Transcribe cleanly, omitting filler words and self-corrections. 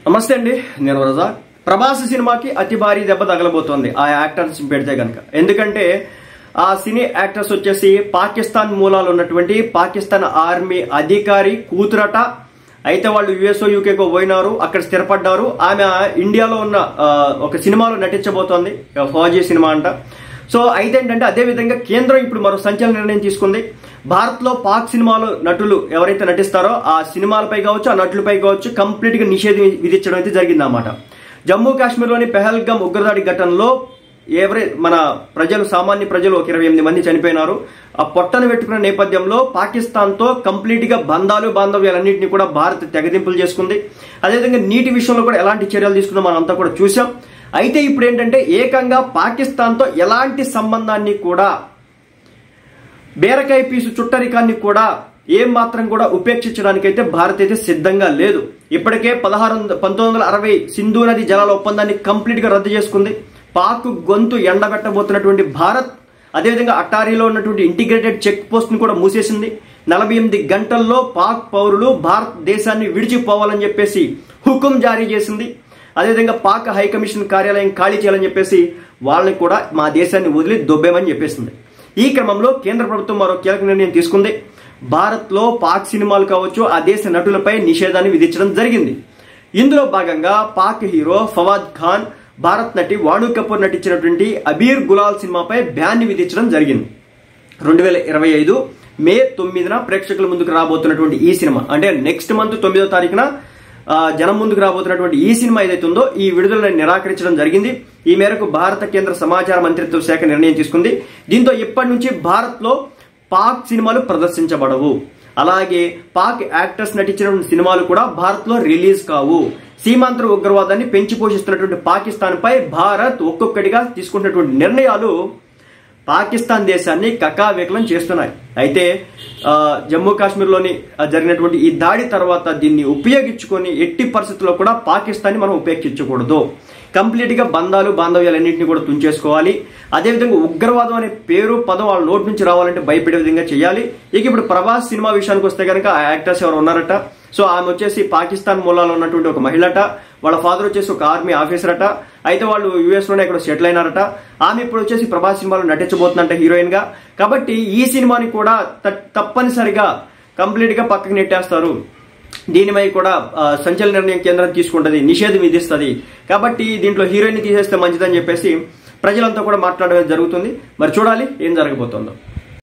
నమస్తే అండి, నేను రజా. ప్రభాస్ సినిమాకి అతి భారీ దెబ్బ తగలబోతోంది ఆ యాక్టర్స్ పెడితే కనుక. ఎందుకంటే ఆ సినీ యాక్టర్స్ వచ్చేసి పాకిస్తాన్ మూలాలు ఉన్నటువంటి పాకిస్తాన్ ఆర్మీ అధికారి కూతురట. అయితే వాళ్ళు యుఎస్ఓ యూకేకో పోయినారు, అక్కడ స్థిరపడ్డారు. ఆమె ఇండియాలో ఉన్న ఒక సినిమాలో నటించబోతోంది, ఫౌజీ సినిమా అంట. సో అయితే ఏంటంటే అదే విధంగా కేంద్రం ఇప్పుడు మరో సంచలన నిర్ణయం తీసుకుంది. భారత్ లో పాక్ సినిమాలో నటులు ఎవరైతే నటిస్తారో ఆ సినిమాలపై కావచ్చు, ఆ నటులపై కావచ్చు కంప్లీట్ గా నిషేధం విధించడం అయితే జరిగిందన్నమాట. జమ్మూ కాశ్మీర్లోని పెహల్గాం ఉగ్రదాడి ఘటనలో మన సామాన్య ప్రజలు ఒక 28 మంది చనిపోయినారు. ఆ పొట్టను పెట్టుకున్న నేపథ్యంలో పాకిస్తాన్ తో కంప్లీట్ గా బాంధవ్యాలన్నింటినీ కూడా భారత్ తెగదింపులు చేసుకుంది. అదేవిధంగా నీటి విషయంలో కూడా ఎలాంటి చర్యలు తీసుకుందో మనం అంతా కూడా చూసాం. అయితే ఇప్పుడు ఏంటంటే ఏకంగా పాకిస్తాన్ తో ఎలాంటి సంబంధాన్ని కూడా, బీరకాయ పీసు చుట్టరికాన్ని కూడా ఏం మాత్రం కూడా ఉపేక్షించడానికి అయితే భారత్ అయితే సిద్ధంగా లేదు. ఇప్పటికే 1960 సింధు నది జలాల ఒప్పందాన్ని కంప్లీట్ గా రద్దు చేసుకుంది. పాక్ గొంతు ఎండబెట్టబోతున్నటువంటి భారత్ అదేవిధంగా అటారీలో ఉన్నటువంటి ఇంటిగ్రేటెడ్ చెక్ పోస్ట్ ను కూడా మూసేసింది. 48 గంటల్లో పాక్ పౌరులు భారతదేశాన్ని విడిచిపోవాలని చెప్పేసి హుకుం జారీ చేసింది. అదేవిధంగా పాక్ హైకమిషన్ కార్యాలయం ఖాళీ చేయాలని చెప్పేసి వాళ్ళని కూడా మా దేశాన్ని వదిలి దొబ్బేమని చెప్పేసింది. ఈ క్రమంలో కేంద్ర ప్రభుత్వం మరో కీలక నిర్ణయం తీసుకుంది. భారత్ లో పాక్ సినిమాలు కావచ్చు, ఆ దేశ నటులపై నిషేధాన్ని విధించడం జరిగింది. ఇందులో భాగంగా పాక్ హీరో ఫవాద్ ఖాన్, భారత్ నటి వాణు కపూర్ నటించినటువంటి అబీర్ గులాల్ సినిమాపై బ్యాన్ ని విధించడం జరిగింది. 2025 మే 9న ప్రేక్షకుల ముందుకు రాబోతున్నటువంటి ఈ సినిమా, అంటే నెక్స్ట్ మంత్ 9వ తారీఖున జనం ముందుకు రాబోతున్నటువంటి ఈ సినిమా ఏదైతే ఉందో ఈ విడుదలను నిరాకరించడం జరిగింది. ఈ మేరకు భారత కేంద్ర సమాచార మంత్రిత్వ శాఖ నిర్ణయం తీసుకుంది. దీంతో ఇప్పటి నుంచి భారత్ లో పాక్ సినిమాలు ప్రదర్శించబడవు. అలాగే పాక్ యాక్టర్స్ నటించినటువంటి సినిమాలు కూడా భారత్ లో రిలీజ్ కావు. సీమాంతర ఉగ్రవాదాన్ని పెంచి పోషిస్తున్నటువంటి పాకిస్తాన్ పై భారత్ ఒక్కొక్కటిగా తీసుకున్నటువంటి నిర్ణయాలు పాకిస్తాన్ దేశాన్ని కకావికలం చేస్తున్నాయి. అయితే జమ్మూ కాశ్మీర్లోని జరిగినటువంటి ఈ దాడి తర్వాత దీన్ని ఉపయోగించుకొని ఎట్టి పరిస్థితుల్లో కూడా పాకిస్తాన్ ని మనం ఉపేక్షించకూడదు. కంప్లీట్ గా బాంధవ్యాలన్నింటినీ కూడా తుంచేసుకోవాలి. అదేవిధంగా ఉగ్రవాదం అనే పేరు పదం వాళ్ళ నోటి నుంచి రావాలంటే భయపడే విధంగా చేయాలి. ఇక ఇప్పుడు ప్రభాస్ సినిమా విషయానికి వస్తే కనుక ఆ యాక్టర్స్ ఎవరు ఉన్నారట. సో ఆమె వచ్చేసి పాకిస్తాన్ మూలాలో ఉన్నటువంటి ఒక మహిళట. వాళ్ళ ఫాదర్ వచ్చేసి ఒక ఆర్మీ ఆఫీసర్ అట. అయితే వాళ్ళు యుఎస్ లోనే ఇక్కడ సెటిల్ అయినారట. ఆమె ఇప్పుడు వచ్చేసి ప్రభాస్ సినిమాలో నటించబోతుందంట హీరోయిన్ గా. కాబట్టి ఈ సినిమాని కూడా తప్పనిసరిగా కంప్లీట్ గా పక్కకి నెట్టేస్తారు. దీనిపై కూడా సంచలన నిర్ణయం కేంద్రం తీసుకుంటది, నిషేధం విధిస్తుంది. కాబట్టి దీంట్లో హీరోయిన్ తీసేస్తే మంచిదని చెప్పేసి ప్రజలంతా కూడా మాట్లాడడం జరుగుతుంది. మరి చూడాలి ఏం జరగబోతుందో.